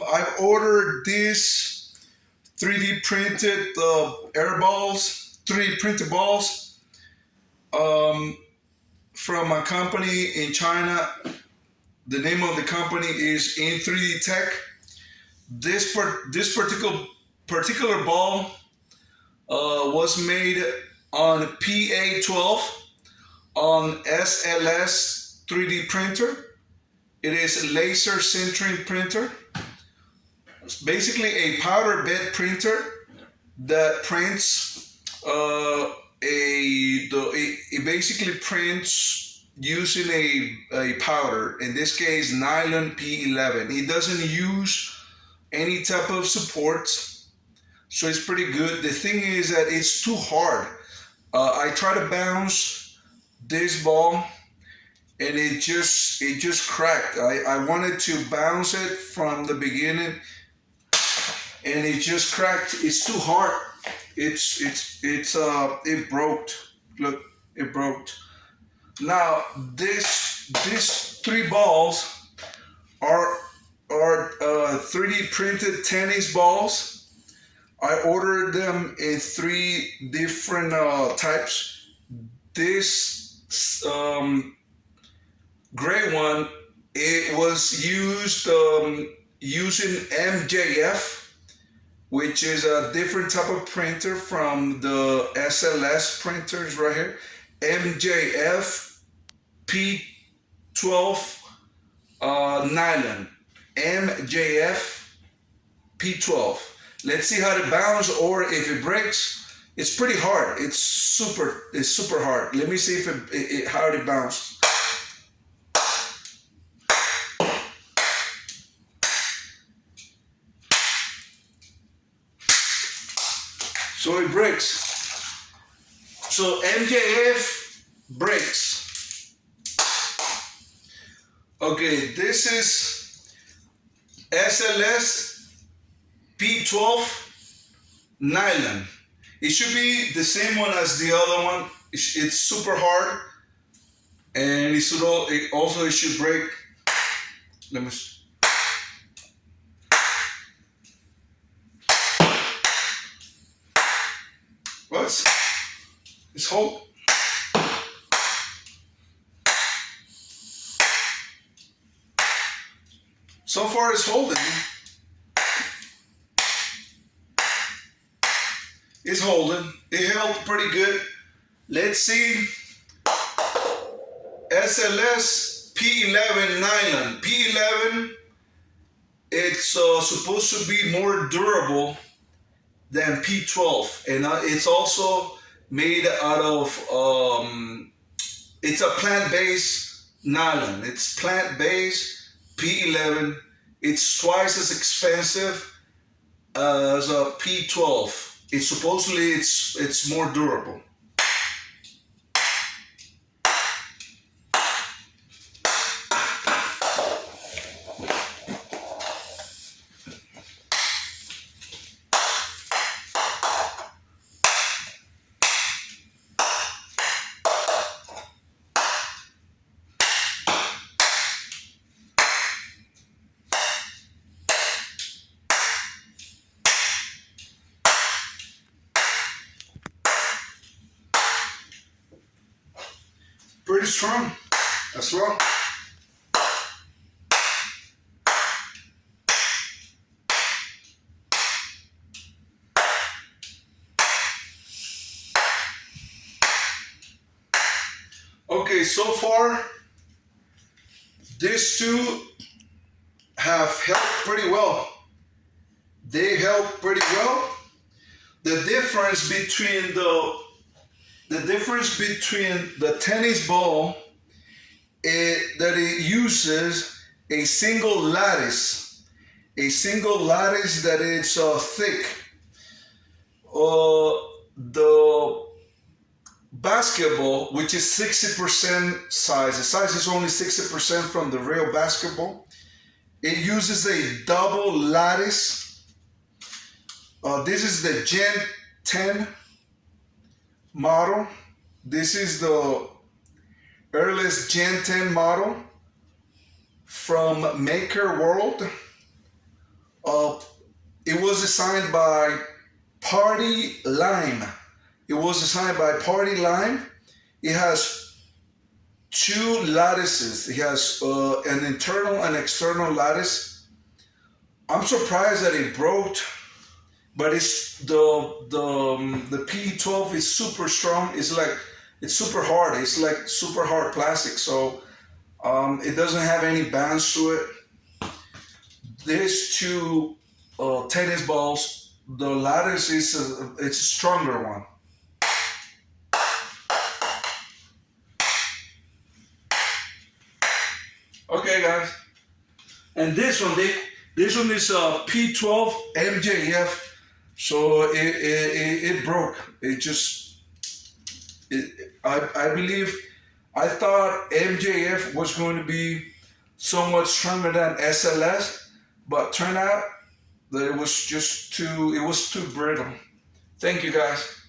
I ordered these 3D printed air balls, 3D printed balls from a company in China. The name of the company is in 3D Tech. This particular ball was made on PA12 on SLS 3D printer. It is a laser sintering printer. It's basically a powder bed printer that prints it basically prints using a powder, in this case nylon P11. It doesn't use any type of support, so it's pretty good. The thing is that it's too hard. I try to bounce this ball and it just cracked. I wanted to bounce it from the beginning and it just cracked. It's too hard. It broke. Look, it broke. Now these three balls are 3D printed tennis balls. I ordered them in three different types. This gray one, it was used using MJF, which is a different type of printer from the SLS printers right here. MJF P12 nylon. MJF P12. Let's see how it bounces, or if it breaks. It's pretty hard. It's super hard. Let me see if how it bounces. So it breaks. So MJF breaks. Okay, this is SLS P12 nylon. It should be the same one as the other one. It's super hard, and it should break. Let me. What? It's hold. So far, it's holding. It's holding. It held pretty good. Let's see. SLS P11 nylon. P11, it's supposed to be more durable than P12, and it's also made out of it's a plant-based nylon. It's plant-based. P11. It's twice as expensive as a P12. It's more durable. Pretty strong as well. Okay, so far these two have held pretty well. They held pretty well. The difference between the tennis ball that it uses a single lattice that is thick. The basketball, which is 60% size, the size is only 60% from the real basketball. It uses a double lattice. This is the Gen 10 model. This is the Airless Gen 10 model from Maker World. designed by Party Lime. It was designed by Party Lime. It has two lattices. It has an internal and external lattice. I'm surprised that it broke, but it's the PE12 is super strong. It's super hard. It's like super hard plastic. So it doesn't have any bands to it. These two tennis balls, the lattice it's a stronger one. Okay, guys. And this one is P12 MJF. So it broke. I believe, I thought MJF was going to be somewhat stronger than SLS, but turned out that it was too brittle. Thank you, guys.